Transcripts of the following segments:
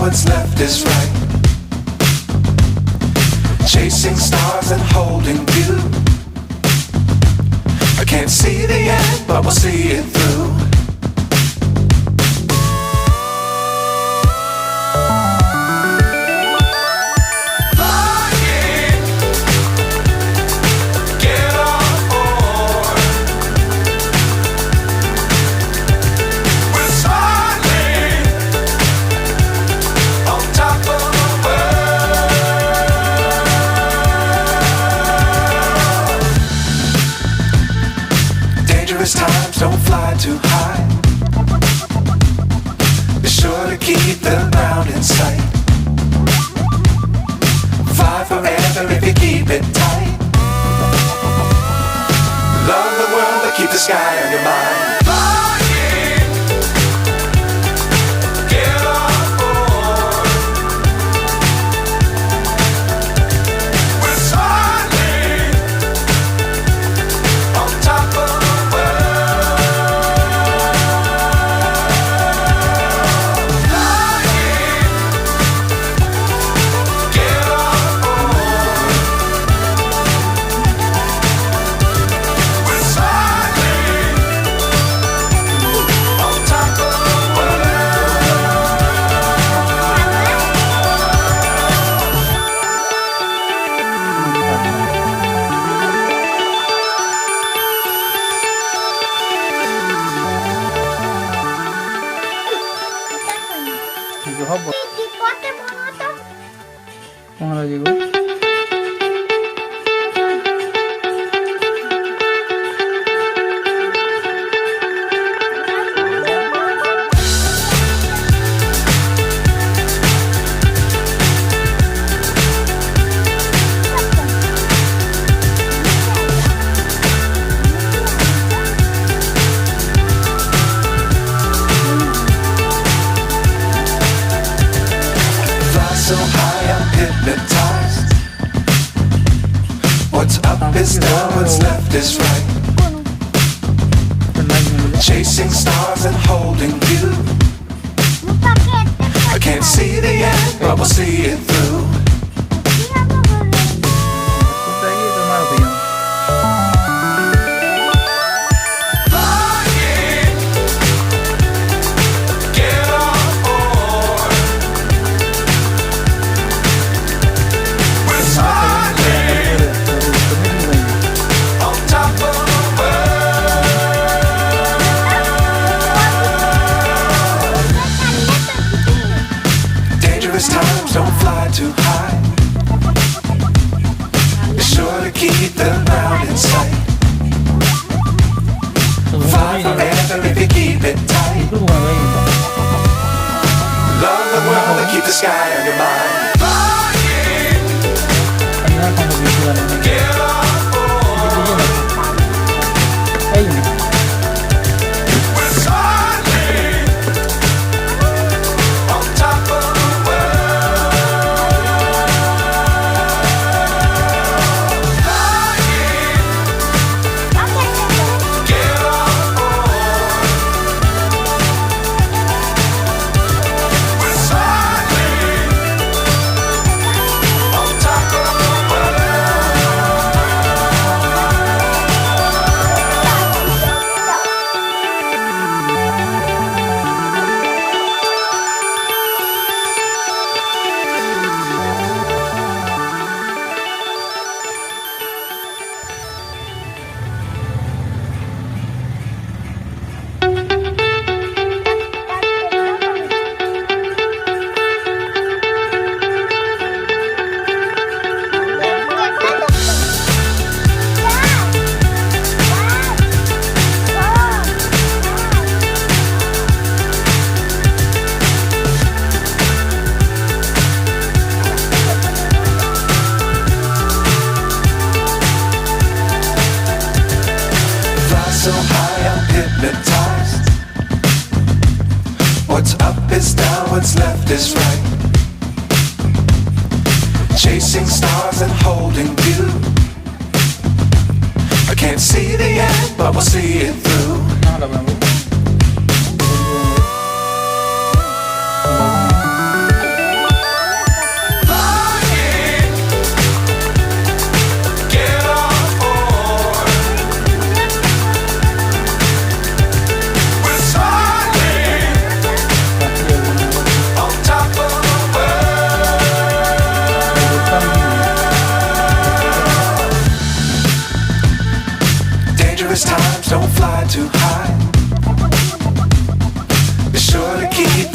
what's left is right. Chasing stars and holding you. I can't see the end, but we'll see it through. Times don't fly too high. Be sure to keep the ground in sight. Fly forever if you keep it tight. Love the world but keep the sky on your mind. Mana lagi? So high I'm hypnotized. What's up is down, what's left is right. Chasing stars and holding you. I can't see the end, but we'll see it through. Times don't fly too high. Be sure to keep the ground in sight. Fly forever if you keep it tight. Love the world and keep the sky on your mind. Get on board. We're soaring on top of so high I'm hypnotized. What's up is down, what's left is right. Chasing stars and holding you. I can't see the end, but we'll see it through.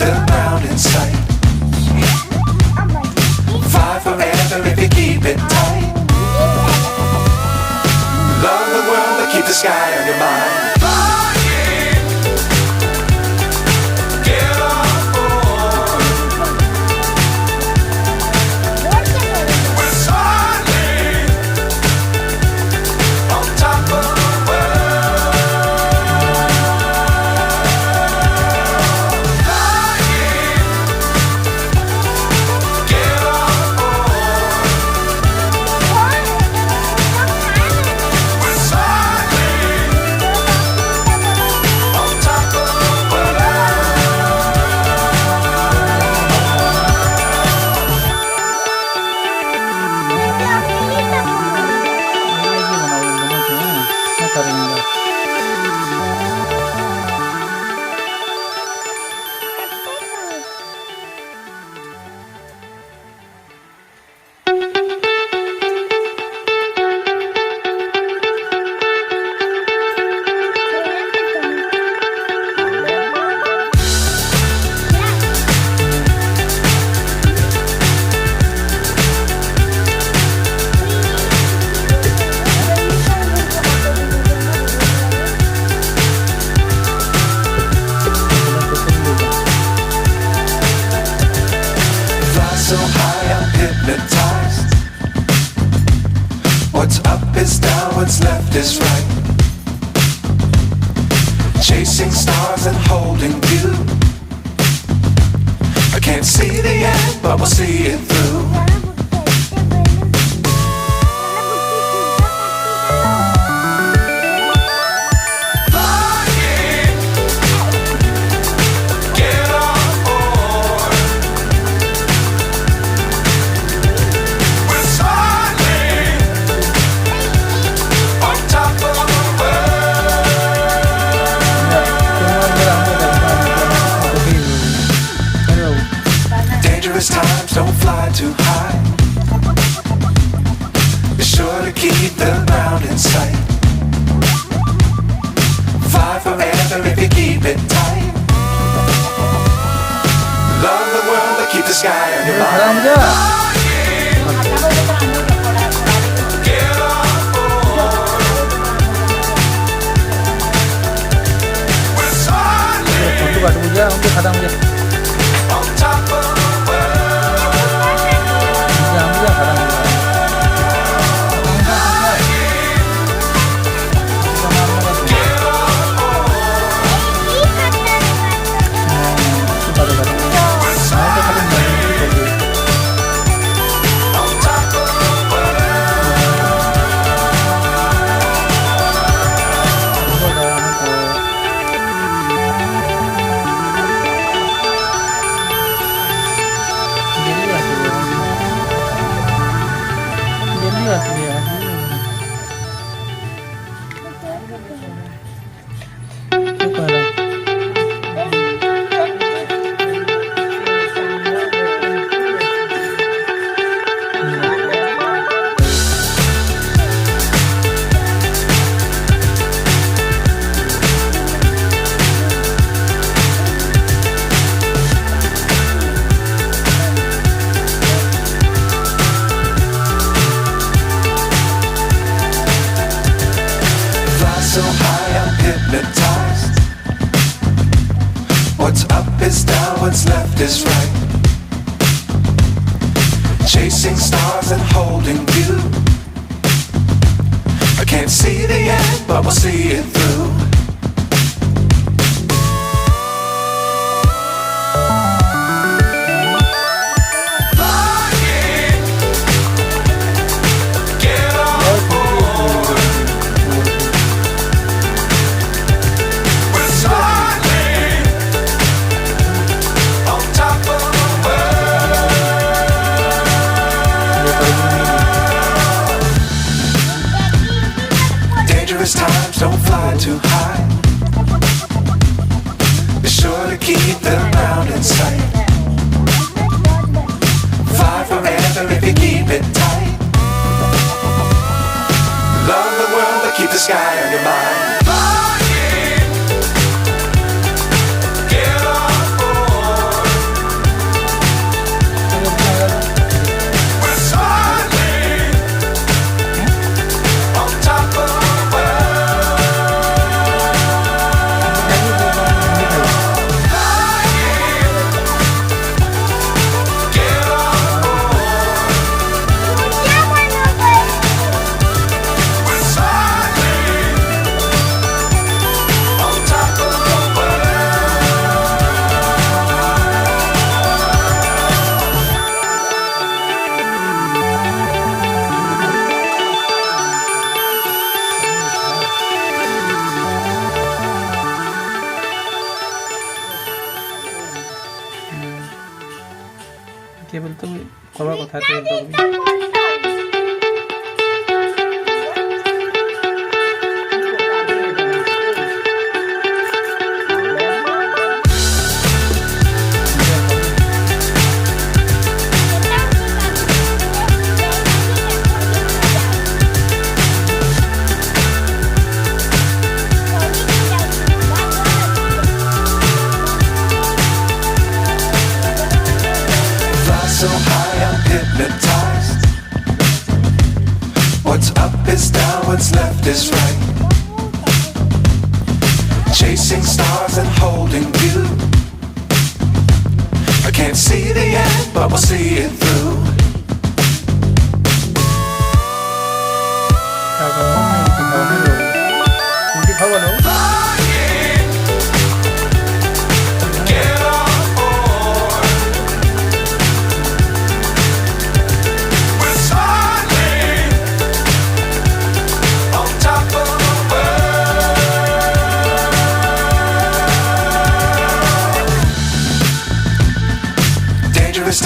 the ground in sight. Fly forever if you keep it tight. Love the world but keep the sky on your mind. So high I'm hypnotized. What's up is down, what's left is right. Chasing stars and holding you. I can't see the end, but we'll see it through. Times don't fly too high. Be sure to keep the ground in sight. Fly forever if you keep it tight. Love the world but keep the sky on your mind. Get on board. We're soaring on top of so high I'm hypnotized. What's up is down, what's left is right. Chasing stars and holding you. I can't see the end, but we'll see it through. Times don't fly too high. Be sure to keep the ground in sight. Fly forever if you keep it tight. Love the world but keep the sky on your mind. Get on board. বলতে কবার কথা বলতে হবে So high, I'm hypnotized. What's up is down, what's left is right. Chasing stars and holding you. I can't see the end, but we'll see it through.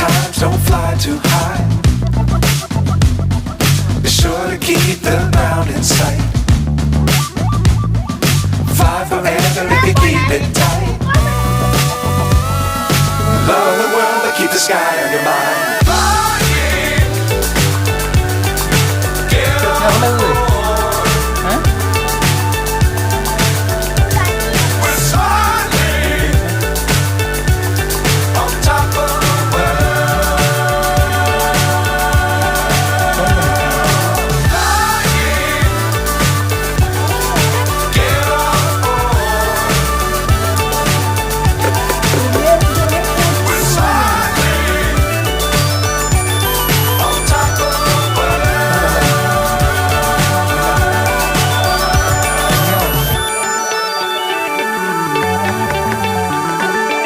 Times don't fly too high. Be sure to keep the ground in sight. Fly forever if you keep it tight. Love the world, but keep the sky on your mind.